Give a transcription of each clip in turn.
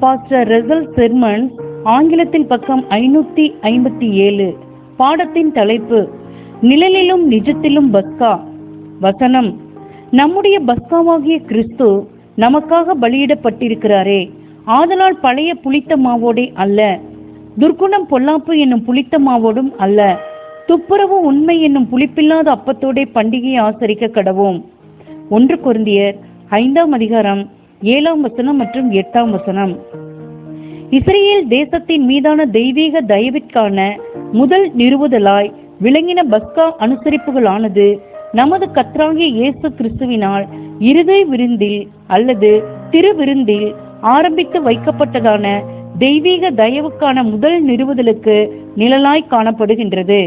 Pastor Russell sermons, ஆங்கிலத்தில் பக்கம் 557. பாடத்தின் தலைப்பு நிழலிலும் நிஜத்திலும் பஸ்கா. வசனம்: நம்முடைய பஸ்காவாகிய கிறிஸ்து நமக்காக பலியிடப்பட்டிருக்கிறாரே, ஆதலால் பழைய புளித்த மாவோடே அல்ல, துர்க்குணம் பொல்லாப்பு என்னும் புளித்த மாவோடும் அல்ல, துப்புரவு உண்மை என்னும் புளிப்பில்லாத அப்பத்தோடே பண்டிகையை ஆசரிக்க கடவோம். 1 கொரிந்தியர் 5ஆம் அதிகாரம் 7ஆம் வசனம் மற்றும் 8ஆம் வசனம். இஸ்ரேல் தேசத்தின் மீதான தெய்வீக தயவிற்கான முதல் நிறுவுதலாய் விளங்கின பஸ்கா அனுசரிப்புகளானது நமது கர்த்தராகிய இயேசு கிறிஸ்துவினால் இருதய விருந்தில் அல்லது திருவிருந்தில் ஆரம்பித்து வைக்கப்பட்டதான தெய்வீக தயவுக்கான முதல் நிறுவுதலுக்கு நிழலாய் காணப்படுகின்றது.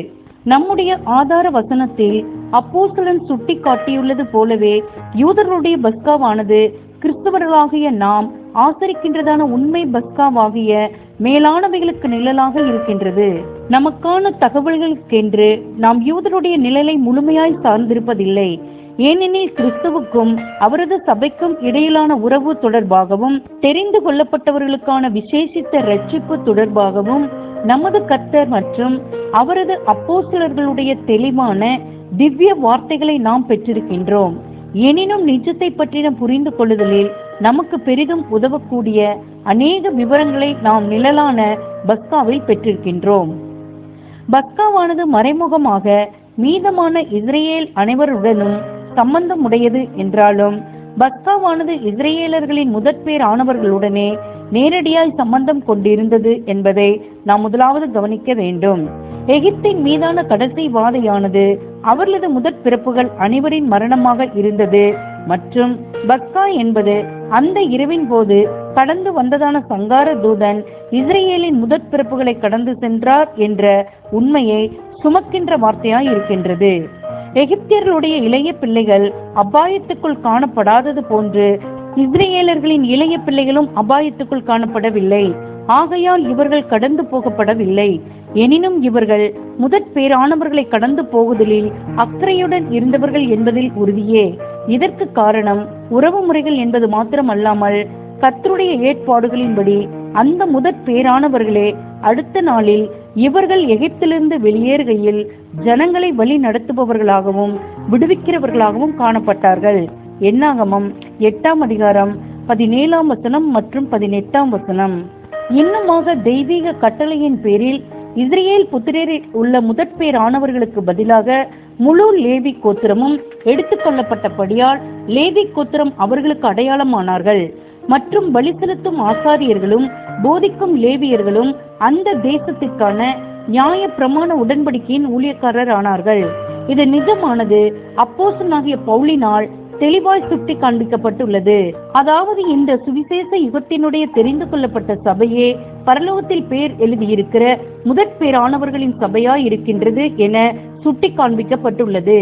நம்முடைய ஆதார வசனத்தில் அப்போஸ்தலன் சுட்டி காட்டியுள்ளது போலவே யூதர்களுடைய பஸ்காவானது கிறிஸ்தவர்களாகிய நாம் ஆசரிக்கின்றதான உண்மை பஸ்காவாகிய மேலானவைகளுக்கு நிழலாக இருக்கின்றது. நமக்கான தகவல்களுக்கென்று நாம் யூதருடைய நிழலை முழுமையாய் சார்ந்திருப்பதில்லை. ஏனெனில் கிறிஸ்துவுக்கும் அவரது சபைக்கும் இடையிலான உறவு தொடர்பாகவும் தெரிந்து கொள்ளப்பட்டவர்களுக்கான விசேஷித்த இரட்சிப்பு தொடர்பாகவும் நமது கர்த்தர் மற்றும் அவரது அப்போஸ்தலர்களுடைய தெளிவான திவ்ய வார்த்தைகளை நாம் பெற்றிருக்கின்றோம். எனினும் நிஜத்தை பற்றின புரிந்து கொள்ளுதலில் நமக்கு பெரிதும் உதவக்கூடிய அநேக விவரங்களை நாம் நிழலான பஸ்காவில் பெற்றிருக்கின்றோம். பஸ்காவானது மறைமுகமாக மீதமான இஸ்ரேல் அனைவருடனும் சம்பந்தம் உடையது என்றாலும், பஸ்காவானது இஸ்ரேலர்களின் முதற்பேர் ஆனவர்களுடனே நேரடியாய் சம்பந்தம் கொண்டிருந்தது என்பதை நாம் முதலாவது கவனிக்க வேண்டும். எகிப்தின் மீதான கடைசி வாதையானது அவர்களது முதற் பிறப்புகள் அனைவரின் மரணமாக இருந்தது மற்றும் பஸ்கா என்பது அந்த இரவின் போது கடந்து வந்ததான சங்கார தூதன் இஸ்ரேலின் முதற் பிறப்புகளை கடந்து சென்றார் என்ற உண்மையை சுமக்கின்ற வார்த்தையாய் இருக்கின்றது. எகிப்தியர்களுடைய இளைய பிள்ளைகள் அபாயத்துக்குள் காணப்படாதது போன்று இஸ்ரேலர்களின் இளைய பிள்ளைகளும் அபாயத்துக்குள் காணப்படவில்லை. ஆகையால் இவர்கள் கடந்து போகப்படவில்லை. எனினும் இவர்கள் முதற் பேரானவர்களை கடந்து போகுதலில் அக்கறையுடன் இருந்தவர்கள் என்பதில் உறுதியே. இதற்கு காரணம் உறவு முறைகள் என்பது மாத்திரமல்லாமல் கர்த்தருடைய ஏற்பாடுகளின்படி அந்த முதற் பேரானவர்களே அடுத்த நாளில் இவர்கள் எகிப்திலிருந்து வெளியேறுகையில் ஜனங்களை வழி நடத்துபவர்களாகவும் விடுவிக்கிறவர்களாகவும் காணப்பட்டார்கள். என்னாகமம் 8ஆம் அதிகாரம் 17ஆம் வசனம் மற்றும் 18ஆம் வசனம். இன்னுமாக தெய்வீக கட்டளையின் பேரில் இஸ்ரேல் புத்திரரில் உள்ள முதற்பேர் ஆனவர்களுக்கு பதிலாக முழு லேவி கோத்திரமும் எடுத்துக்கொள்ளப்பட்டபடியால் லேவி கோத்திரம் அவர்களுக்கு அடையாளமானார்கள். மற்றும் பலி செலுத்தும் ஆசாரியர்களும் போதிக்கும் லேவியர்களும் அந்த தேசத்திற்கான நியாய பிரமாண உடன்படிக்கையின் ஊழியக்காரர் ஆனார்கள். இது நிஜமானது அப்போஸ்தலனாகிய பவுலினால் தெளிவாய் சுட்டி காண்பிக்கப்பட்டுள்ளது. அதாவது இந்த சுவிசேஷ யுகத்தினுடைய தெரிந்து கொள்ளப்பட்ட சபையே பரலோகத்தில் பேர் எழுதியிருக்கிற முதற் பேரானவர்களின் சபையாய் இருக்கின்றது என சுட்டி காண்பிக்கப்பட்டுள்ளது.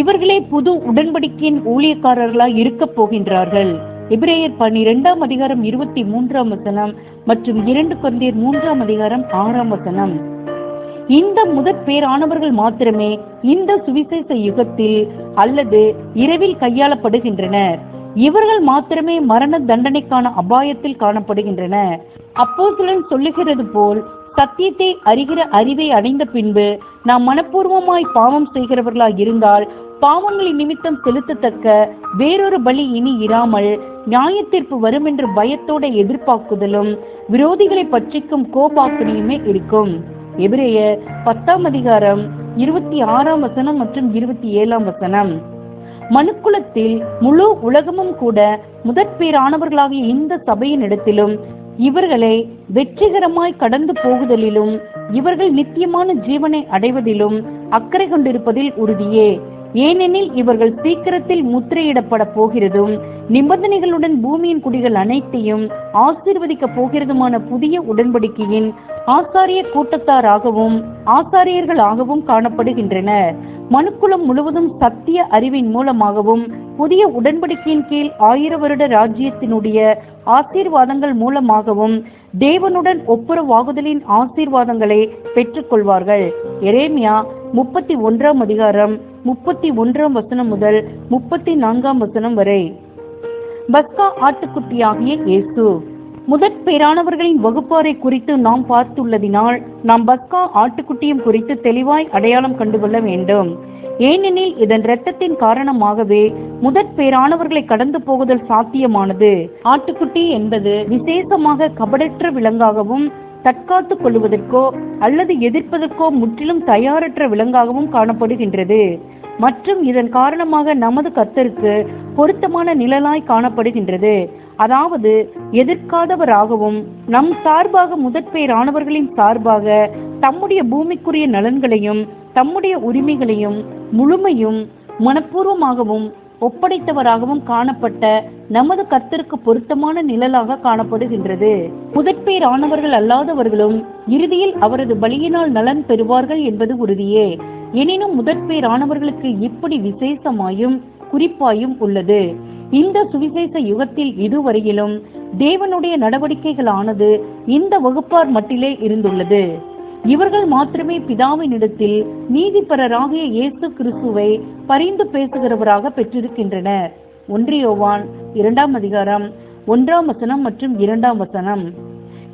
இவர்களே புது உடன்படிக்கையின் ஊழியக்காரர்களாய் இருக்க போகின்றார்கள். எபிரேயர் 12ஆம் அதிகாரம் 23ஆம் வசனம் மற்றும் 2 கொரிந்தியர் 3ஆம் அதிகாரம் 6ஆம் வசனம். இந்த முதற் பேரானவர்கள் மாத்திரமே இந்த சுவிசேஷ யுகத்தில் அல்லது இரவில் கையாளப்படுகின்றனர். இவர்கள் மாத்திரமே மரண தண்டனைக்கான அபாயத்தில் காணப்படுகின்றனர். அப்போஸ்தலன் சொல்லுகிறது போல் சத்தியத்தை அறிகிற அறிவை அடைந்த பின்பு நாம் மனப்பூர்வமாய் பாவம் செய்கிறவர்களாய் இருந்தால் பாவங்களின் நிமித்தம் செலுத்தத்தக்க வேறொரு பலி இனி இராமல் நியாயத்தீர்ப்பு வரும் என்று பயத்தோட எதிர்பார்க்குதலும் விரோதிகளை பற்றிக்கும் கோபாக்கனையுமே இருக்கும். எபிரேயர் 10ஆம் அதிகாரம் 26ஆம் வசனம் மற்றும் 27ஆம் வசனம். மனுக்குலத்தில் முழு உலகமும் கூட முதற் பேரானவர்களாகிய இந்த சபையின் இடத்திலும் இவர்களை வெற்றிகரமாய் கடந்து போகுதலிலும் இவர்கள் நித்தியமான ஜீவனை அடைவதிலும் அக்கறை கொண்டிருப்பதில் உறுதியே. ஏனெனில் இவர்கள் சீக்கிரத்தில் முத்திரையிடப்பட போகிறதும் நிபந்தனைகளுடன் பூமியின் குடிகள் அனைத்தையும் ஆசீர்வதிக்க போகிறதுமான புதிய உடன்படிக்கையின் ஆசாரிய கூட்டத்தாராகவும் ஆசாரியர்களாகவும் காணப்படுகின்றனர். மனுக்குலம் முழுவதும் சத்திய அறிவின் மூலமாகவும் புதிய உடன்படிக்கையின் கீழ் 1000 வருட ராஜ்யத்தினுடைய ஆசீர்வாதங்கள் மூலமாகவும் தேவனுடன் ஒப்புரவாகுதலின் ஆசீர்வாதங்களை பெற்றுக்கொள்வார்கள். எரேமியா 31ஆம் அதிகாரம் 31ஆம் வசனம் முதல் 34ஆம் வசனம் வரை. பஸ்கா ஆட்டுக்குட்டியாகிய இயேசு. முதற் பேரானவர்களின் வகுப்பாரை குறித்து நாம் பார்த்துள்ளதினால் நாம் பஸ்கா ஆட்டுக்குட்டியும் குறித்து தெளிவாய் அடையாளம் கண்டுகொள்ள வேண்டும். ஏனெனில் இதன் இரத்தத்தின் காரணமாகவே முதற் பேரானவர்களை கடந்து போகுதல் சாத்தியமானது. ஆட்டுக்குட்டி என்பது விசேஷமாக கபடற்ற விலங்காகவும் தற்காத்துக் கொள்வதற்கோ அல்லது எதிர்ப்பதற்கோ முற்றிலும் தயாரற்ற விலங்காகவும் காணப்படுகின்றது. மற்றும் இதன் காரணமாக நமது கர்த்தருக்கு பொருத்தமான நிழலாய் காணப்படுகின்றது. அதாவது எதிர்க்காதவராகவும் நம் சார்பாக முதற்பேரானவர்களின் சார்பாக தம்முடைய பூமிக்குரிய நலன்களையும் தம்முடைய உரிமைகளையும் முழுமையும் மனப்பூர்வமாகவும் ஒப்படைத்தவராகவும் காணப்பட்ட நமது கர்த்தருக்கு பொருத்தமான நிழலாக காணப்படுகின்றது. முதற்பேரானவர்கள் அல்லாதவர்களும் இறுதியில் அவரது பலியினால் நலன் பெறுவார்கள் என்பது உறுதியே. எனினும் முதற்பேரானவர்களுக்கு இப்படி விசேஷமாயும் குறிப்பாயும் உள்ளது. இந்த சுவிசேஷ யுகத்தில் இதுவரையிலும் தேவனுடைய நடவடிக்கைகளானது இந்த வகுப்பார் மட்டிலே இருந்துள்ளது. இவர்கள் மாத்திரமே பிதாவினிடத்தில் நீதிபரராகிய இயேசு கிறிஸ்துவை பரிந்து பேசுகிறவராக பெற்றிருக்கின்றனர். 1 யோவான் 2 அதிகாரம் 1 மற்றும் 2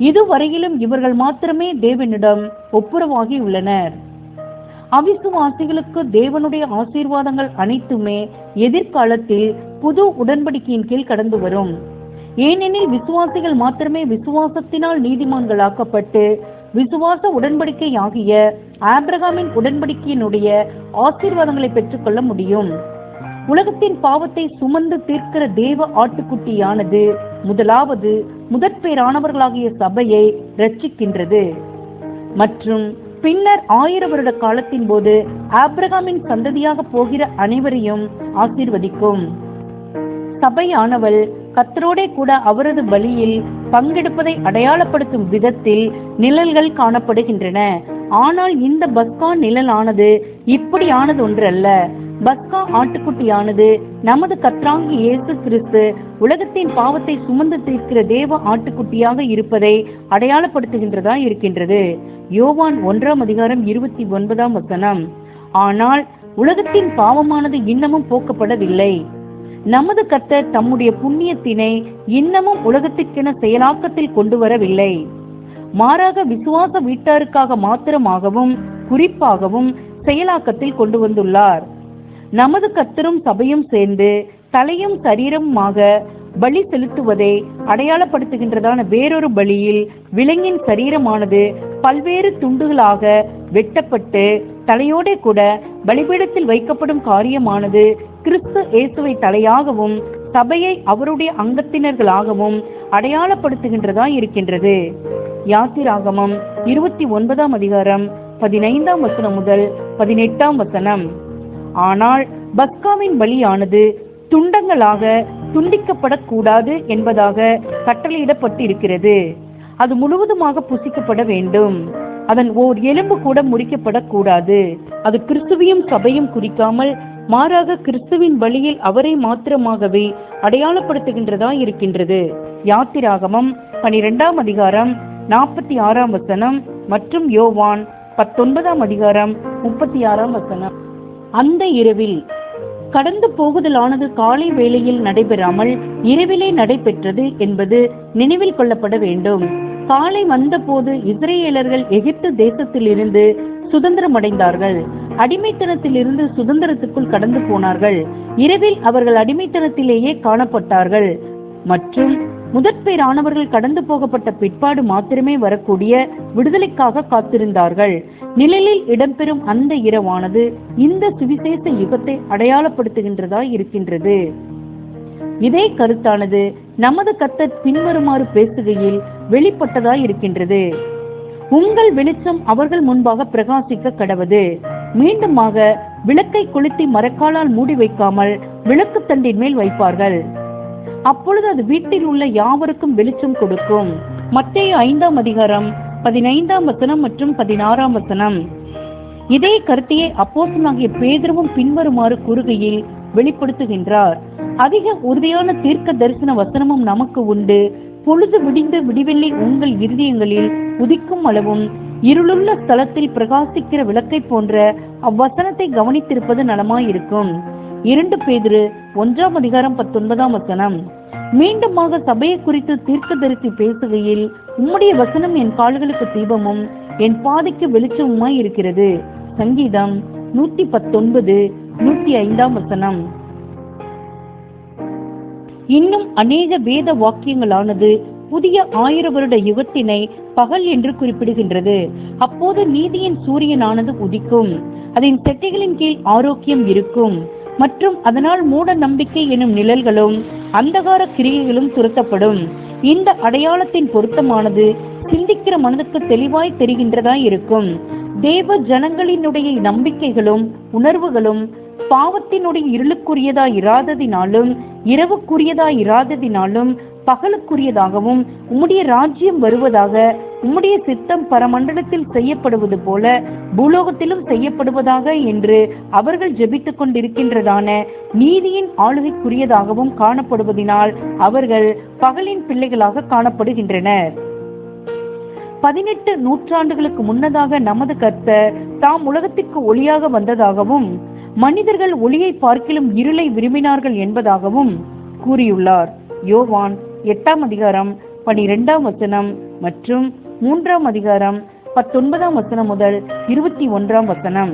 இதுவரையிலும் இவர்கள் மாத்திரமே தேவனிடம் ஒப்புரவாகி உள்ளனர். அவிசுவாசிகளுக்கு தேவனுடைய ஆசீர்வாதங்கள் அனைத்துமே எதிர்காலத்தில் புது உடன்படிக்கையின் கீழ் கடந்து வரும். ஏனெனில் விசுவாசிகள் மாத்திரமே விசுவாசத்தினால் நீதிமான்களாக்கப்பட்டு விசுவாச உடன்படிக்கை ஆகிய ஆபிரகாமின் உடன்படிக்கையினுடைய ஆசீர்வாதங்களை பெற்றுக்கொள்ள முடியும். உலகத்தின் பாவத்தை சுமந்து தீர்க்கிற தேவ ஆட்டுக்குட்டியானது முதலாவது முதற்பேரானவர்களாகிய சபையை ரட்சிக்கின்றது மற்றும் பின்னர் 1000 வருட காலத்தின் போது ஆபிரகாமின் சந்ததியாக போகிற அனைவரையும் ஆசீர்வதிக்கும். சபையானவள் கர்த்தரோடே கூட அவரது பலியில் பங்கெடுப்பதை அடையாளப்படுத்தும் விதத்தில் நிழல்கள் காணப்படுகின்றன. ஆனால் இந்த பஸ்கா நிழலானது இப்படியானது ஒன்றல்ல. பஸ்கா ஆட்டுக்குட்டியானது நமது கர்த்தராகிய இயேசு கிறிஸ்து உலகத்தின் பாவத்தை சுமந்து தீர்க்கிற தேவ ஆட்டுக்குட்டியாக இருப்பதை அடையாளப்படுத்துகின்றதா இருக்கின்றது. யோவான் 1 அதிகாரம் 29 ஆனால் உலகத்தின் பாவமானது இன்னமும் போக்கப்படவில்லை. நமது கர்த்தர் தம்முடைய புண்ணியத்தினை இன்னமும் உலகத்திற்கென செயலாக்கத்தில் கொண்டு வரவில்லை. மாறாக விசுவாச வீட்டாருக்காக மாத்திரமாகவும் குறிப்பாகவும் செயலாக்கத்தில் கொண்டு வந்துள்ளார். நமது கர்த்தரும் சபையும் சேர்ந்து தலையும் சரீரமுமாக பலி செலுத்துவதை அடையாளப்படுத்துகின்றதான வேறொரு பலியில் விலங்கின் சரீரமானது பல்வேறு துண்டுகளாக வெட்டப்பட்டு தலையோட கூட பலிபீடத்தில் வைக்கப்படும் காரியமானது கிறிஸ்து இயேசுவை தலையாகவும் சபையை அவருடைய அங்கத்தினர்களாகவும் அடையாளப்படுத்துகின்றதா இருக்கின்றது. யாத்திராகமம் 29 அதிகாரம் 15 முதல் 18 ஆனால் பஸ்காவின் பலியானது துண்டங்களாக துண்டிக்கப்படக்கூடாது என்பதாக கட்டளையிடப்பட்டிருக்கிறது. அது முழுவதுமாக புசிக்கப்பட வேண்டும். அதன் ஓர் எலும்பு கூட முறிக்கப்படக்கூடாது. அது கிறிஸ்துவையும் சபையும் குறிக்காமல் மாறாக கிறிஸ்துவின் பலியில் அவரை மாத்திரமாகவே அடையாளப்படுத்துகின்றதா இருக்கின்றது. யாத்திராகமம் 12 அதிகாரம் 46 மற்றும் யோவான் 19 அதிகாரம் 36 அந்த இரவில் கடந்து போகுதலானது காலை வேளையில் நடைபெறாமல் இரவிலே நடைபெற்றது என்பது நினைவில் கொள்ளப்பட வேண்டும். காலை வந்த போது இஸ்ரேலர்கள் எகிப்து தேசத்திலிருந்து சுதந்திரம் அடைந்தார்கள். அடிமைத்தனத்திலிருந்து சுதந்திரத்துக்குள் கடந்து போனார்கள். இரவில் அவர்கள் அடிமைத்தனத்திலேயே காணப்பட்டார்கள் மற்றும் முதற்பேரானவர்கள் கடந்து போகப்பட்ட பிற்பாடு மாத்திரமே வரக்கூடிய விடுதலைக்காக காத்திருந்தார்கள். நிழலில் இடம்பெறும் அந்த இரவானது இந்த சுவிசேஷ யுகத்தை அடையாளப்படுத்துகின்றதா இருக்கின்றது. இதே கருத்தானது நமது கர்த்தர் பின்வருமாறு பேசுகையில் வெளிப்பட்டதா இருக்கின்றது. உங்கள் வெளிச்சம் அவர்கள் முன்பாக பிரகாசிக்க கடவது. மீண்டுமாக விளக்கை கொளுத்தி மரக்காலால் மூடி வைக்காமல் விளக்கு தண்டின் மேல் வைப்பார்கள். அப்பொழுது அது வீட்டில் உள்ள யாவருக்கும் வெளிச்சம் கொடுக்கும். மத்தேயு 5 அதிகாரம் 15 மற்றும் 16 இதே கருத்தையே அப்போஸ்தலனாகிய பேதுருவும் பின்வருமாறு கூறுகையில் வெளிப்படுத்துகின்றார். அதிக உறுதியான தீர்க்க தரிசன வசனமும் நமக்கு உண்டு. பொழுது விடிந்து விடிவெள்ளி உங்கள் இருதயங்களில் உதிக்கும் அளவும் இருளுள்ள ஸ்தலத்தில் பிரகாசிக்கிற விளக்கை போன்ற அவ்வசனத்தை கவனித்திருப்பது நலமாயிருக்கும். 2 பேதுரு 1 அதிகாரம் 19 மீண்டுமாக சபையை குறித்து தீர்க்கதரிசி பேசுகையில், உம்முடைய வசனம் என் கால்களுக்கு தீபமும் என் பாதைக்கு வெளிச்சமுமாய் இருக்கிறது. சங்கீதம் 119 105 வசனம். இன்னும் அநேக வேத வாக்கியங்களானது புதிய 1000 வருட யுகத்தினை பகல் என்று குறிப்பிடுகின்றது. அப்போது நீதியின் சூரியனானது உதிக்கும், அதன் செட்டைகளின் கீழ் ஆரோக்கியம் இருக்கும் மற்றும் அதனால் மூட நம்பிக்கை எனும் நிழல்களும் அந்தகார கிரியைகளும் துரத்தப்படும். இந்த அடையாளத்தின் பொருத்தமானது சிந்திக்கிற மனதுக்கு தெளிவாய் தெரிகின்றதாய் இருக்கும். தேவ ஜனங்களினுடைய நம்பிக்கைகளும் உணர்வுகளும் பாவத்தினுடைய இருளுக்குரியதாய் இராததினாலும் இரவுக்குரியதாய் இராததினாலும் பகலுக்குரியதாகவும், உம்முடைய ராஜ்யம் வருவதாக, உம்முடைய சித்தம் பரமண்டலத்தில் செய்யப்படுவது போல பூலோகத்திலும் செய்யப்படுவதாக என்று அவர்கள் ஜெபித்துக் கொண்டிருக்கின்றதான நீதியின் ஆளுகைக்குரியதாகவும் காணப்படுவதினால் அவர்கள் பகலின் பிள்ளைகளாக காணப்படுகின்றனர். 18 நூற்றாண்டுகளுக்கு முன்னதாக நமது கர்த்தர் தாம் உலகத்திற்கு ஒளியாக வந்ததாகவும், மனிதர்கள் ஒளியை பார்க்கிலும் இருளை விரும்பினார்கள் என்பதாகவும் கூறியுள்ளார். யோவான் 8 அதிகாரம் 12 வசனம் மற்றும் 3 அதிகாரம் 19 வசனம் முதல் 21 வசனம்.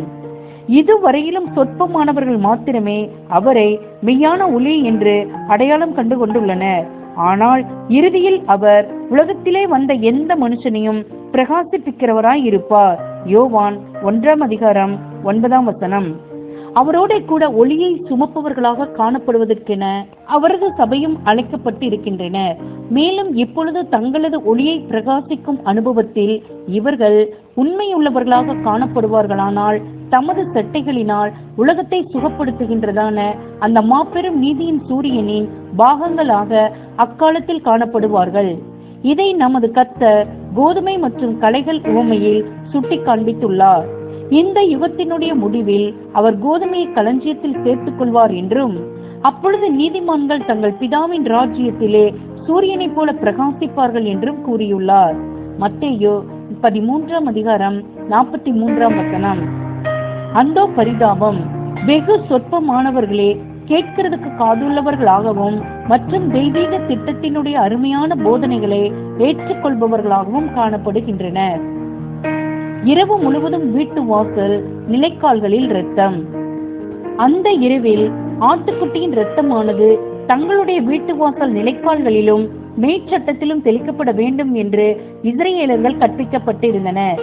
இதுவரையிலும் சொற்பமானவர்கள் மாத்திரமே அவரை மெய்யான ஒளி என்று அடையாளம் கண்டு கொண்டுள்ளனர். ஆனால் இறுதியில் அவர் உலகத்திலே வந்த எந்த மனுஷனையும் பிரகாசிப்பிக்கிறவராய் இருப்பார். யோவான் 1 அதிகாரம் 9 வசனம். அவரோட கூட ஒளியை சுமப்பவர்களாக காணப்படுவதற்கென அவரது சபையும் அழைக்கப்பட்டு இருக்கின்றனர். மேலும் இப்பொழுது தங்களது ஒளியை பிரகாசிக்கும் அனுபவத்தில் இவர்கள் உண்மையுள்ளவர்களாக காணப்படுவார்களானால், தமது சட்டைகளினால் உலகத்தை சுகப்படுத்துகின்றதான அந்த மாபெரும் நீதியின் சூரியனின் பாகங்களாக அக்காலத்தில் காணப்படுவார்கள். இதை நமது கர்த்தர் கோதுமை மற்றும் களைகள் உவமையில் சுட்டி காண்பித்துள்ளார். இந்த யுகத்தினுடைய முடிவில் அவர் கோதுமையை களஞ்சியத்தில் சேர்த்துக் கொள்வார் என்றும், அப்பொழுது நீதிமான்கள் தங்கள் பிதாவின் ராஜ்யத்திலே சூரியனை போல பிரகாசிப்பார்கள் என்றும் கூறியுள்ளார். மத்தேயு 13 அதிகாரம் 43 வசனம். அந்தோ பரிதாபம்! வெகு சொற்பமானவர்களே கேட்கிறதுக்கு காதுள்ளவர்களாகவும் மற்றும் தெய்வீக திட்டத்தினுடைய அருமையான போதனைகளை ஏற்றுக்கொள்பவர்களாகவும் காணப்படுகின்றனர். இரவு முழுவதும் வீட்டு வாசல் நிலைக்கால்களில் இரத்தம். அந்த இரவில் ஆட்டுக்குட்டியின் இரத்தமானது தங்களுடைய வீட்டு வாசல் நிலைக்கால்களிலும் மேற்சட்டத்திலும் தெளிக்கப்பட வேண்டும் என்று இஸ்ரேலர்கள் கற்பிக்கப்பட்டிருந்தனர்.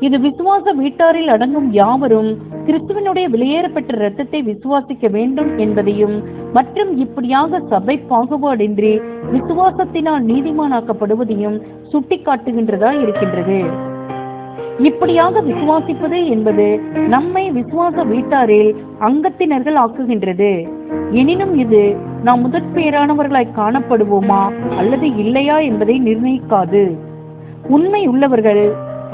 இது விசுவாச வீட்டாரில் அடங்கும் யாவரும் கிறிஸ்துவனுடைய வெளியேறப்பட்ட இரத்தத்தை விசுவாசிக்க வேண்டும் என்பதையும் மற்றும் இப்படியாக சபை பாகுபாடின்றி விசுவாசத்தினால் நீதிமானாக்கப்படுவதையும் சுட்டிக்காட்டுகின்றதா இருக்கின்றது. இப்படியாக விசுவாசிப்பது என்பது நம்மை விசுவாச வீட்டாரில் அங்கத்தினர்கள் ஆக்குகின்றது. எனினும் இது நாம் முதற்பேரானவர்களாய் காணப்படுவோமா அல்லது இல்லையா என்பதை நிர்ணயிக்காது. உண்மை உள்ளவர்கள்,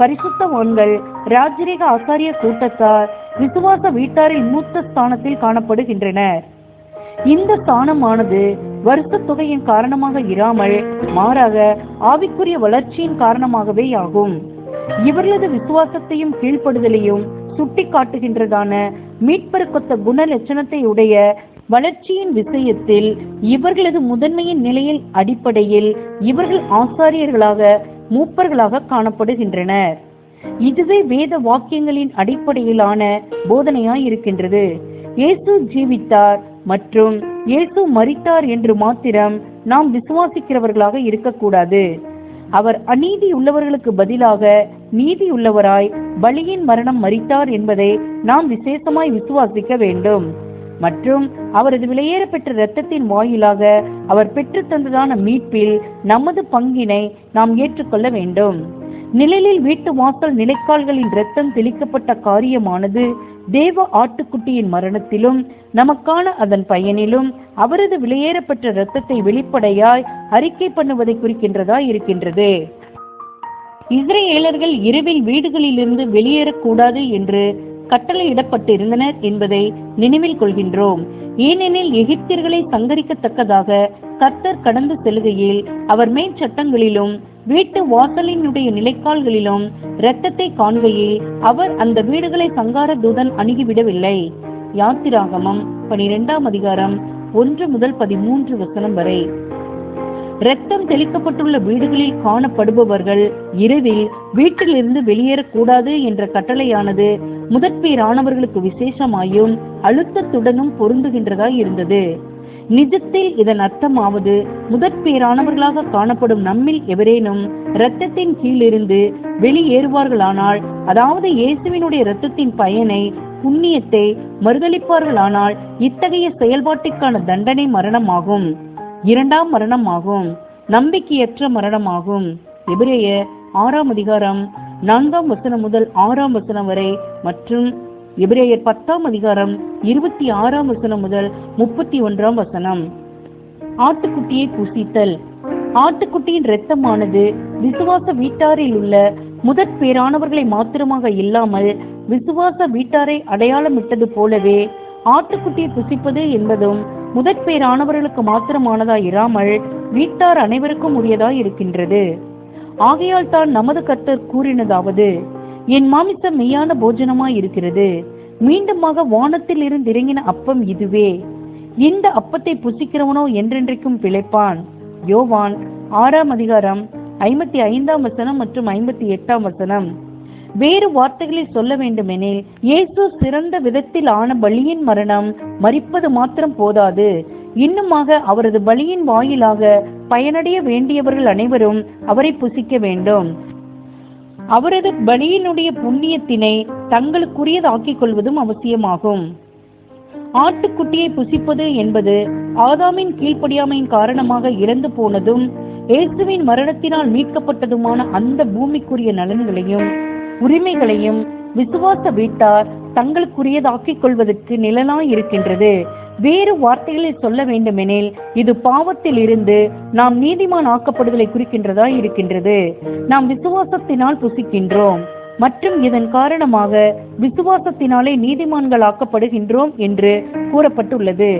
பரிசுத்தவான்கள், ராஜரீக ஆசாரிய கூட்டத்தார் விசுவாச வீட்டாரில் மூத்த ஸ்தானத்தில் காணப்படுகின்றனர். இந்த ஸ்தானமானது வருஷ தொகையின் காரணமாக இராமல் மாறாக ஆவிக்குரிய வளர்ச்சியின் காரணமாகவே ஆகும். இவர்களது விசுவாசத்தையும் கீழ்ப்படுதலையும் சுட்டி காட்டுகின்றதான மீட்பருக்கொத்த குண லட்சணத்தை உடைய வளர்ச்சியின் விஷயத்தில் இவர்களது முதன்மையின் நிலையில் அடிப்படையில் இவர்கள் ஆசாரியர்களாக மூப்பர்களாக காணப்படுகின்றனர். இதுவே வேத வாக்கியங்களின் அடிப்படையிலான போதனையாய் இருக்கின்றது. இயேசு ஜீவித்தார் மற்றும் இயேசு மரித்தார் என்று மாத்திரம் நாம் விசுவாசிக்கிறவர்களாக இருக்கக்கூடாது. அவர் அநீதி உள்ளவர்களுக்கு பதிலாக நீதி உள்ளவராய் பலியின் மரணம் மரித்தார் என்பதை நாம் விசேஷமாய் விசுவாசிக்க வேண்டும். மற்றும் அவரது விலையேறப்பெற்ற இரத்தத்தின் வாயிலாக அவர் பெற்று தந்ததான மீட்பில் நமது பங்கினை நாம் ஏற்றுக்கொள்ள வேண்டும். நிழலில் வீட்டு வாசல் நிலைக்கால்களின் இரத்தம் தெளிக்கப்பட்ட காரியமானது தேவ ஆட்டுக்குட்டியின் மரணத்திலும் நமக்கான அதன் பயனிலும் அவரது விலையேறப்பட்ட இரத்தத்தை வெளிப்படையாய் அறிக்கை பண்ணுவதை குறிக்கின்றதா இருக்கின்றது. இஸ்ரேலர்கள் இரவில் வீடுகளிலிருந்து வெளியேறக்கூடாது என்று கட்டளையிடப்பட்டிருந்தனர் என்பதை நினைவில் கொள்கின்றோம். ஏனெனில் எகிப்தியர்களை சங்கரிக்கத்தக்கதாக கர்த்தர் கடந்து செல்கையில் அவர் மேற்சட்டங்களிலும் வீட்டு வாசலினுடைய நிலைக்கால்களிலும் இரத்தத்தை காண்கையில் அவர் அந்த வீடுகளை சங்கார தூதன் அணுகிவிடவில்லை. யாத்திராகமம் 12 அதிகாரம் 1-13 வரை. இரத்தம் தெளிக்கப்பட்டுள்ள வீடுகளில் காணப்படுபவர்கள் இரவில் வீட்டிலிருந்து வெளியேறக்கூடாது என்ற கட்டளையானது முதற்பேரானவர்களுக்கு விசேஷமாயும் அழுத்தத்துடனும் பொருந்துகின்றதாய் இருந்தது. நிஜத்தில் இதன் அர்த்தமாவது, முதற்பேரானவர்களாக காணப்படும் நம்மில் எவரேனும் இரத்தத்தின் கீழிருந்து வெளியேறுவார்களானால், அதாவது இயேசுவினுடைய இரத்தத்தின் பயனை, புண்ணியத்தை மறுதளிப்பார்களானால், இத்தகைய செயல்பாட்டிற்கான தண்டனை மரணமாகும். இரண்டாம் மரணமாகும், நம்பிக்கையற்ற மரணமாகும். எபிரேயர் 6 முதல் 6 வரை மற்றும் எபிரேயர் 10 26 முதல் 31. ஆட்டுக்குட்டியை புசித்தல். ஆட்டுக்குட்டியின் இரத்தமானது விசுவாச வீட்டாரில் உள்ள முதற்பேரானவர்களை மாத்திரமாக இல்லாமல் விசுவாச வீட்டாரை அடையாளமிட்டது போலவே, ஆட்டுக்குட்டியை புசிப்பது என்பதும் முதற்பேரானவர்களுக்கு மாத்திரமானதாய் இராமல் வீட்டார் அனைவருக்கும் உரியதாய் இருக்கின்றது. ஆகையால் தான் நமது கர்த்தர் கூறினதாவது, என் மாமிசம் மெய்யான போஜனமாய் இருக்கிறது, மீண்டுமாக வானத்தில் இருந்து இறங்கின அப்பம் இதுவே, இந்த அப்பத்தை புசிக்கிறவனோ என்றென்றைக்கும் பிழைப்பான். யோவான் 6 மற்றும் 58. வேறு வார்த்தைகளில் சொல்ல வேண்டுமெனில், இயேசு சிறந்த விதத்தில் ஆன பலியின் மரணம் மரிப்பது மாத்திரம் போதாது, இன்னுமாக அவரது பலியின் வாயிலாக பயனடைய வேண்டியவர்கள் அனைவரும் அவரை புசிக்க வேண்டும். அவரது பலியினுடைய புண்ணியத்தினை தங்களுக்குரியதாக்கிக் கொள்வதும் அவசியமாகும். ஆட்டுக்குட்டியை புசிப்பது என்பது ஆதாமின் கீழ்ப்படியாமையின் காரணமாக இழந்து போனதும் இயேசுவின் மரணத்தினால் மீட்கப்பட்டதுமான அந்த பூமிக்குரிய நலன்களையும் உரிமைகளையும் விசுவாச வீட்டார் தங்களுக்குரியதாக்கிக் கொள்வதற்கு நிழலாய் இருக்கின்றது. வேறு வார்த்தைகளில் சொல்ல வேண்டுமெனில், இது பாவத்தில் இருந்து நாம் நீதிமான் ஆக்கப்படுதலை குறிக்கின்றதாய் இருக்கின்றது. நாம் விசுவாசத்தினால் புசிக்கின்றோம் மற்றும் இதன் காரணமாக விசுவாசத்தினாலே நீதிமான்கள் ஆக்கப்படுகின்றோம் என்று கூறப்பட்டுள்ளது.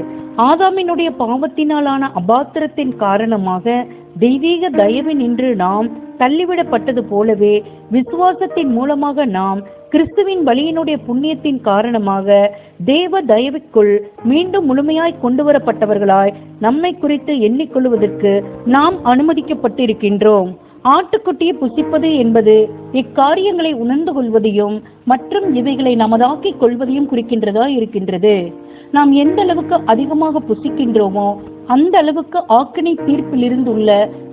ஆதாமினுடைய பாவத்தினாலான அபாத்திரத்தின் காரணமாக தெய்வீக தயவினின்று நாம் தள்ளிவிடப்பட்டது போலவே, விசுவாசத்தின் மூலமாக நாம் கிறிஸ்துவின் பலியினுடைய புண்ணியத்தின் காரணமாக தேவ தயவுக்குள் மீண்டும் முழுமையாய் கொண்டு வரப்பட்டவர்களாய் நம்மை குறித்து எண்ணிக்கொள்வதற்கு நாம் அனுமதிக்கப்பட்டிருக்கின்றோம். ஆட்டுக்குட்டியை புசிப்பது என்பது இக்காரியங்களை உணர்ந்து கொள்வதையும் மற்றும் இவைகளை நமதாக்கிக் கொள்வதையும் குறிக்கின்றதா இருக்கின்றது. நாம் எந்த அளவுக்கு அதிகமாக புசிக்கின்றோமோ அந்த அளவுக்கு ஆக்கினை தீர்ப்பில் இருந்துள்ள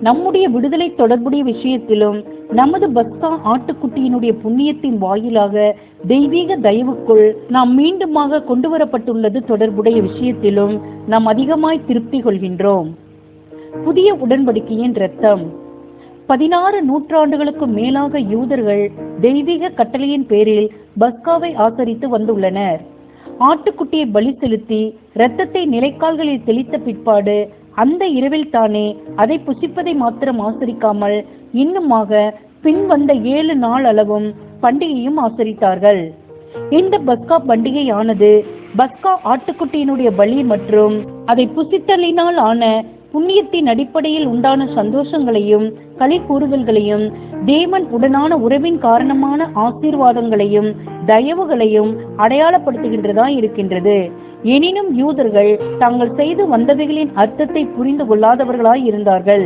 நம்முடைய விடுதலை தொடர்புடைய விஷயத்திலும், நமது பஸ்கா ஆட்டுக்குட்டியினுடைய புண்ணியத்தின் வாயிலாக தெய்வீக தயவுக்குள் நாம் மீண்டுமாக கொண்டு வரப்பட்டுள்ளது தொடர்புடைய விஷயத்திலும் நாம் அதிகமாய் திருப்தி கொள்கின்றோம். புதிய உடன்படிக்கையின் இரத்தம். 16 நூற்றாண்டுகளுக்கு மேலாக யூதர்கள் தெய்வீக கட்டளையின் பேரில் பஸ்காவை ஆசரித்து வந்துள்ளனர். ஆட்டுக்குட்டியை பலி செலுத்தி இரத்தத்தை நிலைக்கால்களில் தெளித்த பிற்பாடு அந்த இரவில் தானே அதை புசிப்பதை மாத்திரம் ஆசரிக்காமல் இன்னுமாக பின் வந்த 7 நாள் அளவும் பண்டிகையும் ஆசரித்தார்கள். இந்த பஸ்கா பண்டிகையானது பஸ்கா ஆட்டுக்குட்டியினுடைய பலி மற்றும் அதை புசித்தலினால் ஆன புண்ணியத்தின் அடிப்படையில் உண்டான சந்தோஷங்களையும் களி கூறுதல்களையும் தேவன் உடனான உறவின் காரணமான ஆசீர்வாதங்களையும் தயவுகளையும் அடையாளப்படுத்துகின்றதா இருக்கின்றது. எனினும் யூதர்கள் தாங்கள் செய்து வந்தவைகளின் அர்த்தத்தை புரிந்து கொள்ளாதவர்களாய் இருந்தார்கள்.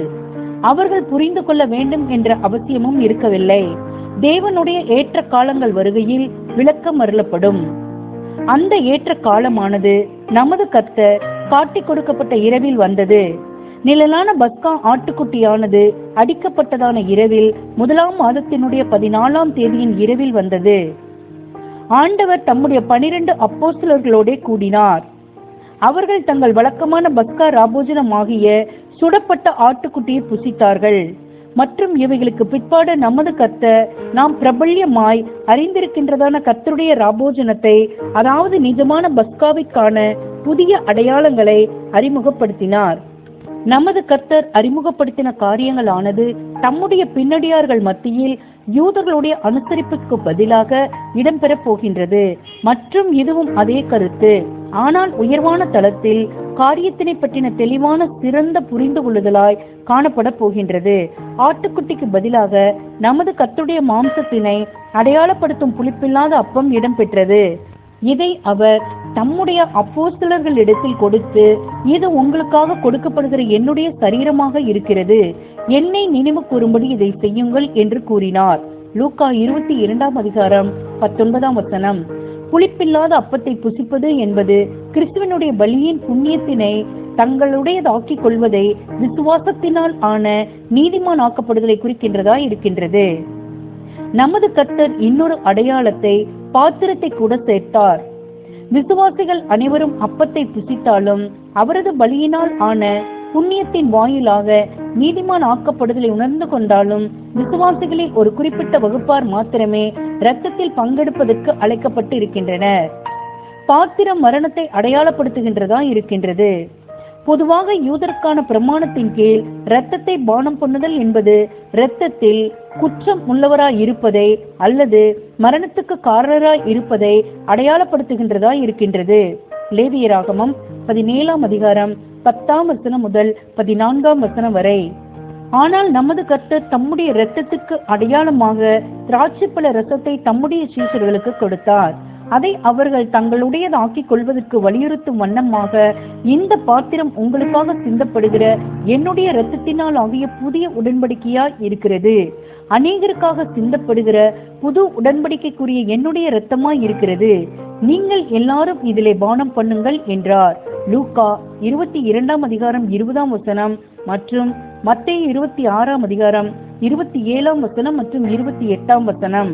அவர்கள் புரிந்து கொள்ள வேண்டும் என்ற அவசியமும் இருக்கவில்லை. தேவனுடைய ஏற்ற காலங்கள் வருகையில் விளக்கம் அருளப்படும். அந்த ஏற்ற காலமானது நமது கர்த்தர் காட்டிக் கொடுக்கப்பட்ட இரவில் வந்தது. நிழலான பஸ்கா ஆட்டுக்குட்டியானது அடிக்கப்பட்டதான இரவில் 1ஆம் மாதத்தினுடைய 14ஆம் தேதியின் இரவில் வந்தது. ஆண்டவர் தம்முடைய 12 அப்போஸ்தலர்களோட கூடினார். அவர்கள் தங்கள் வழக்கமான பஸ்கா ராபோஜனமாகிய சுடப்பட்ட ஆட்டுக்குட்டியை புசித்தார்கள். மற்றும் இவைகளுக்கு பிற்பாடு நமது கர்த்தர் நாம் பிரபல்யமாய் அறிந்திருக்கின்றதான கர்த்தருடைய ராபோஜனத்தை, அதாவது நிஜமான பஸ்காவிற்கான புதிய அடையாளங்களை அறிமுகப்படுத்தினார். நமது கர்த்தர் அறிமுகப்படுத்தின காரியங்களானது தம்முடைய பின்னடியார்கள் மத்தியில் யூதர்களுடைய அனுசரிப்புக்கு பதிலாக இடம்பெற போகின்றது. மற்றும் இதுவும் அதே கருத்து, ஆனால் உயர்வான தளத்தில் காரியத்தினை பற்றின தெளிவான சிறந்த புரிந்து கொள்ளுதலாய் காணப்பட போகின்றது. ஆட்டுக்குட்டிக்கு பதிலாக நமது கர்த்தருடைய மாம்சத்தினை அடையாளப்படுத்தும் புளிப்பில்லாத அப்பம் இடம்பெற்றது. இதை அவர் தம்முடைய அப்போஸ்தலர்களிடத்தில் கொடுத்து, இது உங்களுக்காக கொடுக்கப்படுகிற என்னுடைய சரீரமாக இருக்கிறது, என்னை நினைவு கூறும்படி இதை செய்யுங்கள் என்று கூறினார். லூக்கா 22:19. புளிப்பில்லாத அப்பத்தை புசிப்பது என்பது கிறிஸ்துவனுடைய பலியின் புண்ணியத்தினை தங்களுடையதாக்கிக் கொள்வதை விசுவாசத்தினால் ஆன நீதிமான் ஆக்கப்படுதலை குறிக்கின்றதா இருக்கின்றது. நமது கர்த்தர் இன்னொரு அடையாளத்தை, பாத்திரத்தை கூட சேர்த்தார். விசுவாசிகள் அனைவரும் அப்பத்தை புசித்தாலும் அவரது பலியினால் ஆன புண்ணியத்தின் வாயிலாக நீதிமான் ஆக்கப்படுதலை உணர்ந்து கொண்டாலும் விசுவாசிகளில் ஒரு குறிப்பிட்ட வகுப்பார் மாத்திரமே இரத்தத்தில் பங்கெடுப்பதற்கு அழைக்கப்பட்டு இருக்கின்றனர். பாத்திரம் மரணத்தை அடையாளப்படுத்துகின்றதா இருக்கின்றது. பொதுவாக யூதருக்கான பிரமாணத்தின் கீழ் இரத்தத்தை பானம் பண்ணுதல் என்பது இரத்தத்தில் குற்றம் உள்ளவராய் இருப்பதை அல்லது மரணத்துக்கு காரணராய் இருப்பதை அடையாளப்படுத்துகின்றதா இருக்கின்றது. லேவியராகமம் 17:10 முதல் 14 வரை. ஆனால் நமது கர்த்தர் தம்முடைய இரத்தத்துக்கு அடையாளமாக திராட்சைப்பழ ரசத்தை தம்முடைய சீஷர்களுக்கு கொடுத்தார். அதை அவர்கள் தங்களுடையதாக்கிக் கொள்வதற்கு வலியுறுத்தும் வண்ணமாக, இந்த பாத்திரம் உங்களுக்காக சிந்தப்படுகிற என்னுடைய இரத்தத்தினால் ஆகிய புதிய உடன்படிக்கையாய் இருக்கிறது, அநேகருக்காக சிந்தப்படுகிற புது உடன்படிக்கைக்குரிய என்னுடைய இரத்தமாய் இருக்கிறது, நீங்கள் எல்லாரும் இதிலே பானம் பண்ணுங்கள் என்றார். லூக்கா 22:20 மற்றும் மத்தேயு 26:27 மற்றும் 28.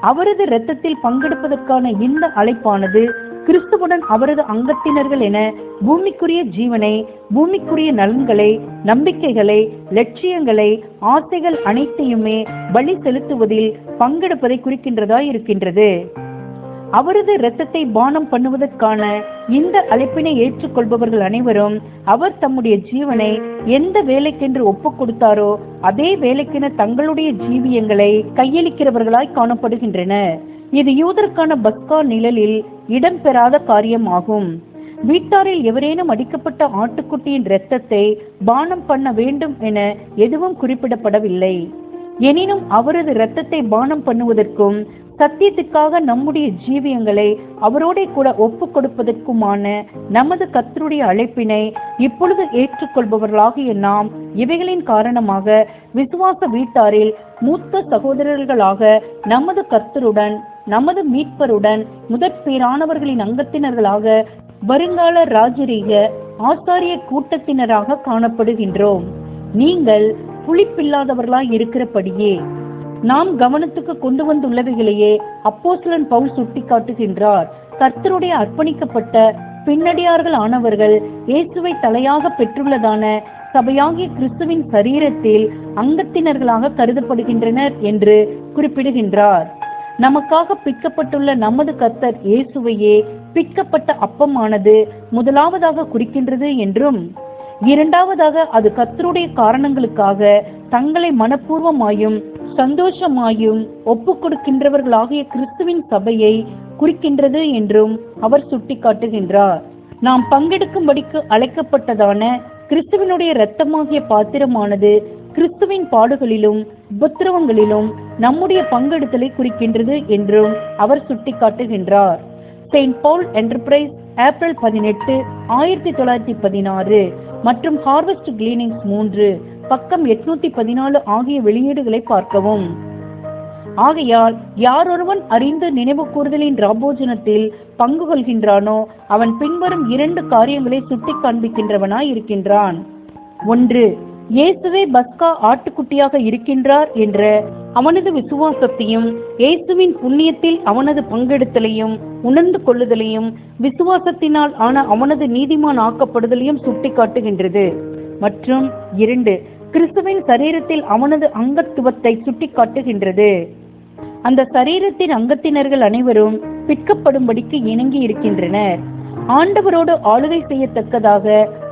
அவரது இரத்தத்தில் பங்கெடுப்பதற்கான இந்த அழைப்பானது கிறிஸ்துவுடன் அவரது அங்கத்தினர்கள் என பூமிக்குரிய ஜீவனை, பூமிக்குரிய நலன்களை, நம்பிக்கைகளை, லட்சியங்களை, ஆசைகள் அனைத்தையுமே பலி செலுத்துவதில் பங்கெடுப்பதை குறிக்கின்றதா இருக்கின்றது. அவரது இரத்தத்தை பானம் பண்ணுவதற்கான இந்த அழைப்பினை ஏற்றுக்கொள்பவர்கள் அனைவரும் அவர் தம்முடைய ஜீவனை எந்த வேலைக்கென்று ஒப்புக் கொடுத்தாரோ அதே வேலைக்கென தங்களுடைய ஜீவியங்களை கையளிக்கிறவர்களாய் காணப்படுகின்றனர். இது யூதருக்கான பஸ்கா நிழலில் இடம்பெறாத காரியமாகும். வீட்டாரில் எவரேனும் அடிக்கப்பட்ட ஆட்டுக்குட்டியின் இரத்தத்தை பானம் பண்ண வேண்டும் என எதுவும் குறிப்பிடப்படவில்லை. எனினும் அவரது இரத்தத்தை பானம் பண்ணுவதற்கும் சத்தியத்துக்காக நம்முடைய ஜீவியங்களை அவரோட கூட ஒப்பு கொடுப்பதற்குமான நமது கர்த்தருடைய அழைப்பினை இப்பொழுது ஏற்றுக்கொள்பவர்களாகிய நாம் இவைகளின் காரணமாக விசுவாச வீட்டாரில் மூத்த சகோதரர்களாக நமது கர்த்தருடன், நமது மீட்பருடன் முதற்பேரானவர்களின் அங்கத்தினர்களாக வருங்கால ராஜரீக ஆசாரிய கூட்டத்தினராக காணப்படுகின்றோம். நீங்கள் புளிப்பில்லாதவர்களாய் இருக்கிறபடியே நாம் கவனத்துக்கு கொண்டு வந்துள்ளவைகளையே அப்போஸ்தலன் பவுல் சுட்டி காட்டுகின்றார். கர்த்தருடைய அர்ப்பணிக்கப்பட்ட பின்னடியார்கள் ஆனவர்கள் இயேசுவை தலையாக பெற்றுள்ளதான சபையாகிய கிறிஸ்துவின் சரீரத்தில் அங்கத்தினர்களாக கருதப்படுகின்றனர் என்று குறிப்பிடுகின்றார். நமக்காக பிற்கப்பட்டுள்ள நமது கர்த்தர் இயேசுவையே பிற்கப்பட்ட அப்பமானது முதலாவதாக குறிக்கின்றது என்றும், இரண்டாவதாக அது கர்த்தருடைய காரணங்களுக்காக தங்களை மனப்பூர்வமாயும் சந்தோஷமாயும் ஒப்பு கொடுக்கின்றவர்களாகிய கிறிஸ்துவின் சபையை குறிக்கின்றது என்றும் அவர் சுட்டிக்காட்டுகின்றார். நாம் பங்கெடுக்கும்படிக்கு அழைக்கப்பட்டதான கிறிஸ்துவினுடைய இரத்தமாகிய பாத்திரமானது கிறிஸ்துவின் பாடுகளிலும் உபத்திரவங்களிலும் நம்முடைய பங்கெடுத்தலை குறிக்கின்றது என்றும் அவர் சுட்டிக்காட்டுகின்றார். செயின்ட் பவுல் என்டர்பிரைஸ், ஏப்ரல் 18, 1916 மற்றும் ஹார்வெஸ்ட் கிளீனிங்ஸ் 3, பக்கம் 814 ஆகிய வெளியீடுகளை பார்க்கவும். ஆகையால் யாரொருவன் அறிந்து நினைவு கூறுதலின் ராபோஜனத்தில் பங்கு கொள்கின்றானோ அவன் பின்வரும் 2 காரியங்களை சுட்டி காண்பிக்கின்றவனாய் இருக்கின்றான். 1. இயேசுவே பஸ்கா ஆட்டுக்குட்டியாக இருக்கின்றார் என்ற அவனது விசுவாசத்தையும் இயேசுவின் புண்ணியத்தில் அவனது பங்கெடுத்தலையும் உணர்ந்து கொள்ளுதலையும் விசுவாசத்தினால் ஆன அவனது நீதிமான் ஆக்கப்படுதலையும் சுட்டி காட்டுகின்றது. மற்றும் 2. கிறிஸ்துவின் சரீரத்தில் அவனது அங்கத்துவத்தை சுட்டி காட்டுகின்றது. அந்த சரீரத்தின் அங்கத்தினர்கள் அனைவரும் பிற்கப்படும்படிக்கு இணங்கி இருக்கின்றனர். ஆண்டவரோடு ஆளுகை செய்யத்தக்கதாக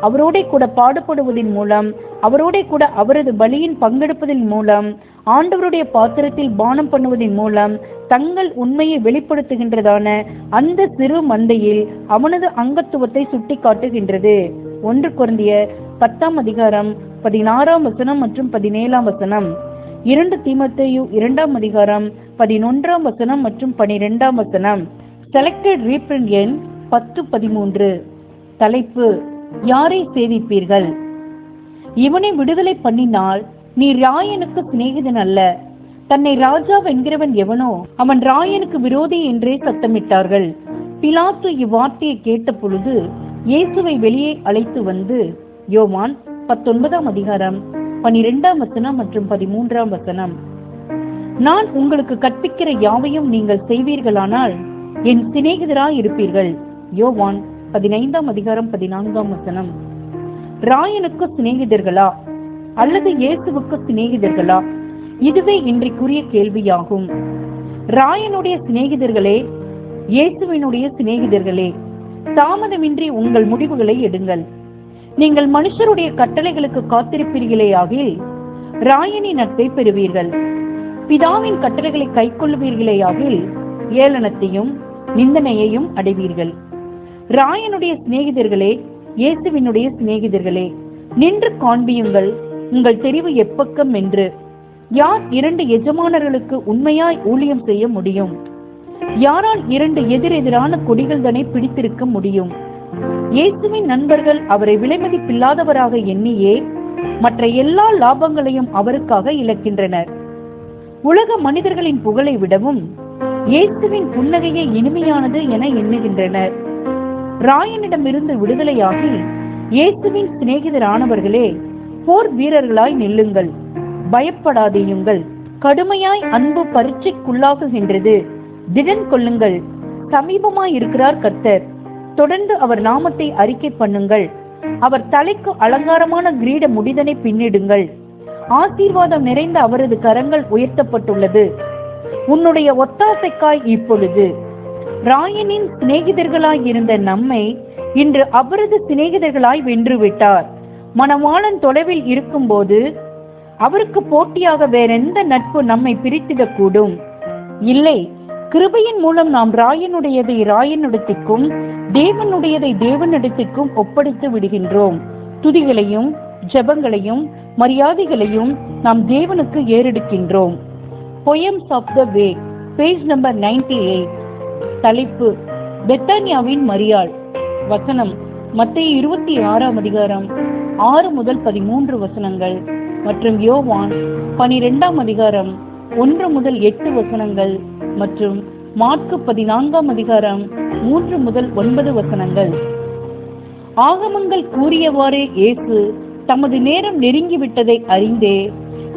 அவரோட கூட பாடுபடுவதன் மூலம், அவரோட கூட அவரது பலியின் பங்கெடுப்பதன் மூலம், ஆண்டவருடைய பாத்திரத்தில் பானம் பண்ணுவதன் மூலம் தங்கள் உண்மையை வெளிப்படுத்துகின்றதான அந்த சிறு மந்தையில் அவனது அங்கத்துவத்தை சுட்டி காட்டுகின்றது. 1 கொரிந்தியர் 10 16 மற்றும் 17. 2 தீமோத்தேயு 2 11 மற்றும் 12. செலக்டட் ரீப்ரிண்ட் எண் 10:13. தலைப்பு: யாரை சேவிப்பீர்கள்? இவனை விடுதலை பண்ணினால் நீர் ராயனுக்கு சிநேகிதன் அல்ல, தன்னை ராஜா என்கிறவன் எவனோ அவன் ராயனுக்கு விரோதி என்றே சத்தமிட்டார்கள். பிலாத்து இவ்வார்த்தையை கேட்ட பொழுது இயேசுவை வெளியே அழைத்து வந்து, யோவான் 19:12 மற்றும் 13. நான் உங்களுக்கு கற்பிக்கிற யாவையும் நீங்கள் செய்வீர்களானால் என் சிநேகிதராய் இருப்பீர்கள். யோவான் 15:14. ராயனுக்கு சிநேகிதர்களா அல்லது இயேசுவுக்கு சிநேகிதர்களா? இதுவே இன்றைக்குரிய கேள்வியாகும். ராயனுடைய சிநேகிதர்களே, இயேசுவினுடைய சிநேகிதர்களே, தாமதமின்றி உங்கள் முடிவுகளை எடுங்கள். நீங்கள் மனுஷருடைய கட்டளைகளுக்கு காத்திருப்பீர்களேயாகில் ராயனின் நட்பை பெறுவீர்கள். பிதாவின் கட்டளைகளை கை கொள்ளுவீர்களேயாகில் ஏளனத்தையும் நிந்தனையையும் அடைவீர்கள். ராயனுடைய சிநேகிதர்களே, இயேசுவினுடைய சிநேகிதர்களே, நின்று காண்பியுங்கள் உங்கள் தெரிவு எப்பக்கம் என்று. யார் 2 எஜமானர்களுக்கு உண்மையாய் ஊழியம் செய்ய முடியும்? யாரால் 2 எதிரெதிரான கொடிகள் தானே பிடித்திருக்க முடியும்? இயேசுவின் நண்பர்கள் அவரை விலைமதிப்பில்லாதவராக எண்ணியே மற்ற எல்லா லாபங்களையும் அவருக்காக இழக்கின்றனர். உலக மனிதர்களின் புகழை விடவும் இயேசுவின் புன்னகையை இனிமையானது என எண்ணுகின்றனர். ராயனிடமிருந்து விடுதலையாகி இயேசுவின் சிநேகிதரானவர்களே, போர் வீரர்களாய் நில்லுங்கள், பயப்படாதேயுங்கள். கடுமையாய் அன்பு பரீட்சைக்குள்ளாகுகின்றது, திடன் கொள்ளுங்கள். சமீபமாய் இருக்கிறார் கர்த்தர். தொடர்ந்து அவர் நாமத்தை அறிக்கை பண்ணுங்கள். அவர் தலைக்கு அலங்காரமான கிரீட முடிதனை பின்னிடுங்கள். ஆசீர்வாதம் நிறைந்த அவரது கரங்கள் உயர்த்தப்பட்டுள்ளது. உன்னுடைய ஒத்தாசைக்காய் இப்பொழுது. ராயனின் சிநேகிதர்களாய் இருந்த நம்மை இன்று அவரது சிநேகிதர்களாய் வென்றுவிட்டார். மணவாளன் தொலைவில் இருக்கும் போது அவருக்கு போட்டியாக வேறெந்த நட்பு நம்மை பிரித்திடக்கூடும்? இல்லை. கிருபையின் மூலம் நாம் ராயனுடையதை ராயனிடத்திற்கும் தேவனுடையதை தேவனிடத்திற்கும் ஒப்படைத்து விடுகின்றோம். துதிகளையும் ஜெபங்களையும் மரியாதைகளையும் நாம் தேவனுக்கு ஏறெடுக்கின்றோம். Poems of the Way, page number 98. தலைப்பு: பெத்தானியாவின் மரியாள். வசனம்: மத்தேயு 26:6 முதல் 13 மற்றும் யோவான் 12:1 முதல் 8 மற்றும் மாற்கு 14:3 முதல் 9. ஆகமங்கள் கூறியவாறே இயேசு தமது நேரம் நெருங்கிவிட்டதை அறிந்தே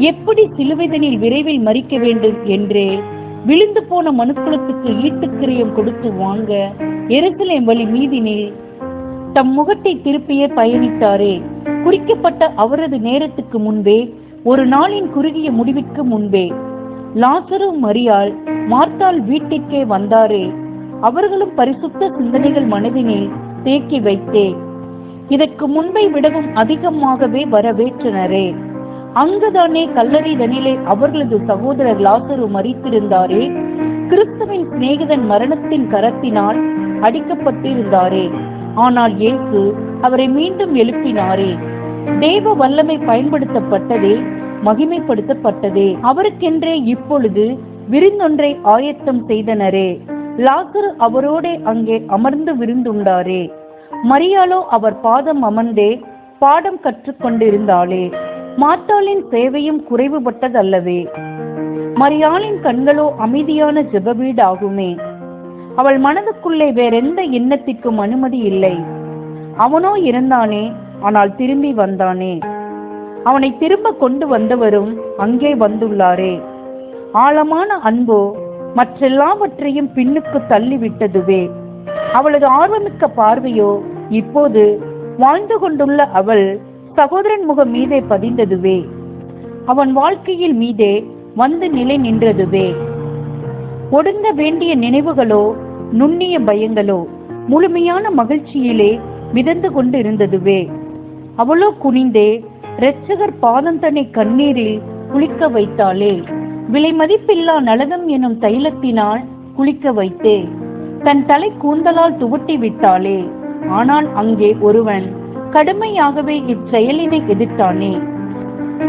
எப்படி சிலுவைதனில் விரைவில் மரிக்க வேண்டும் என்றே விழுந்து போன மனுக்குலத்துக்கு ஈட்டுக்கிரியம் கொடுத்து வாங்க எருசலேம் வழி மீதினில் தம் முகத்தை திருப்பியே பயணித்தாரே. குறிக்கப்பட்ட அவரது நேரத்துக்கு முன்பே, ஒரு நாளின் குறுகிய முடிவிற்கு முன்பே, லாசரு மரியாள் மார்த்தாள் வீட்டிற்கே வந்தாரே. அவர்களும் பரிசுத்த சிந்தனைகள் மனதினில் தேக்கி வைத்தே இதற்கு முன்பை விடவும் அதிகமாகவே வரவேற்றனரே. அங்குதானே கல்லறை தனிலே அவர்களது சகோதரர் லாசரு மரித்திருந்தாரே. கிறிஸ்துவின் சிநேகிதன் மரணத்தின் கரத்தினால் அடிக்கப்பட்டிருந்தாரே. ஆனால் இயேசு அவரை மீண்டும் எழுப்பினாரே. தேவ வல்லமை பயன்படுத்தப்பட்டதே, மகிமைப்படுத்தப்பட்டதே. அவருக்கென்றே இப்பொழுது விருந்தொன்றை ஆயத்தம் செய்தனரே. லாசரு அவரோடே அங்கே அமர்ந்து விருந்துண்டாரே. மரியாளோ அவர் பாதம் அமர்ந்தே பாடம் கற்றுக்கொண்டிருந்தாளே. மார்த்தாளின் சேவையும் குறைவுபட்டதல்லவே. மரியாளின் கண்களோ அமைதியான ஜெபவீடாகுமே. அவள் மனதுக்குள்ளே வேறெந்த எண்ணத்திற்கும் அனுமதி இல்லை. அவனோ இருந்தானே, ஆனால் திரும்பி வந்தானே. அவனை திரும்ப கொண்டு வந்தவரும் அங்கே வந்துள்ளாரே. ஆழமான அன்போ மற்றெல்லாவற்றையும் பின்னுக்கு தள்ளிவிட்டதுவே. அவளது ஆர்வமிக்க பார்வையோ இப்போது வாழ்ந்து கொண்டுள்ள அவள் சகோதரன் முகம் மீதே பதிந்ததுவே. அவன் வாழ்க்கையில் மீதே வந்து நிலை நின்றதுவே. ஒடுங்க வேண்டிய நினைவுகளோ நுண்ணிய பயங்களோ முழுமையான மகிழ்ச்சியிலே மிதந்து கொண்டு இருந்ததுவே. அவளோ குனிந்தே இரட்சகர் பாதம் தன்னை கண்ணீரில் குளிக்க வைத்தாளே. விலை மதிப்பில்லா நலகம் எனும் தைலத்தினால் குளிக்க வைத்தே தன் தலை கூந்தலால் துவட்டி விட்டாளே. ஆனால் அங்கே ஒருவன் கடுமையாகவே இச்செயலினை எதிர்த்தானே.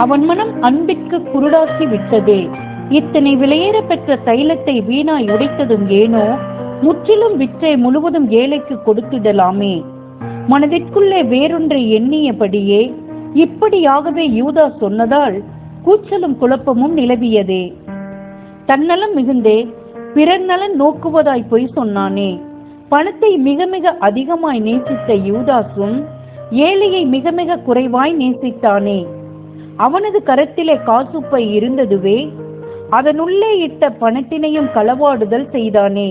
அவன் மனம் அன்பிற்கு குருடாக்கி விட்டதே. இத்தனை விலையேற பெற்ற தைலத்தை வீணாய் உடைத்ததும் ஏனோ? முற்றிலும் விற்றை முழுவதும் ஏழைக்கு கொடுத்திடலாமே. மனதிற்குள்ளே வேறொன்றை எண்ணியபடியே இப்படியாகவே யூதா சொன்னதால் கூச்சலும் குழப்பமும் நிலவியதே. தன்னலம் மிகுந்தே பிறர் நலன் நோக்குவதாய் பொய் சொன்னானே. பணத்தை மிக மிக அதிகமாய் நேசித்த யூதாசும் ஏழையை மிக மிக குறைவாய் நேசித்தானே. அவனது கரத்திலே காசுப்பை இருந்ததுவே, அதனுள்ளே இட்ட பணத்தினையும் களவாடுதல் செய்தானே.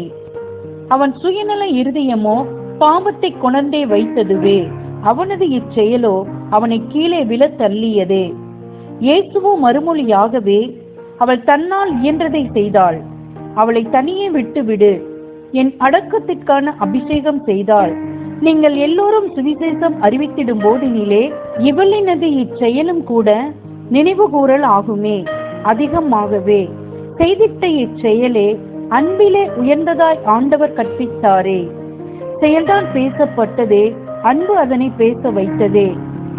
அவன் சுயநல இருதயமோ பாவத்தை கொணர்ந்தே வைத்ததுவே, அவனது இச்செயலோ அவனை கீழே விழ தள்ளியதே. இயேசுவோ மறுமொழியாகவே, அவள் தன்னால் இயன்றதை செய்தாள், அவளை தனியே விட்டுவிடு, என் அடக்கத்திற்கான அபிஷேகம் செய்தாள். நீங்கள் எல்லோரும் சுவிசேஷம் அறிவித்திடும் போதினிலே இவளினது இச்செயலும் கூட நினைவு கூறல் ஆகுமே. அதிகமாகவே செய்திட்ட இச்செயலே அன்பிலே உயர்ந்ததாய் ஆண்டவர் கற்பித்தாரே. செயல்தான் பேசப்பட்டதே, அன்பு அதனை பேச வைத்ததே.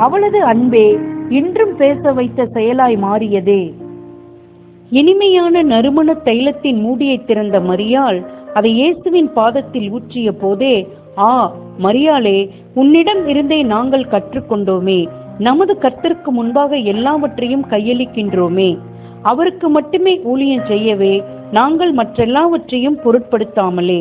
அவளது அன்பே இன்றும் பேச வைத்த செயலாய் மாறியதே. இனிமையான நறுமண தைலத்தின் மூடியை திறந்த மரியாள் அதை இயேசுவின் பாதத்தில் ஊற்றிய போதே, ஆ மரியாளே, உன்னிடம் இருந்தே நாங்கள் கற்றுக்கொண்டோமே. நமது கர்த்தருக்கு முன்பாக எல்லாவற்றையும் கையளிக்கின்றோமே. அவருக்கு மட்டுமே ஊழியம் செய்யவே நாங்கள் மற்றெல்லாவற்றையும் பொருட்படுத்தாமலே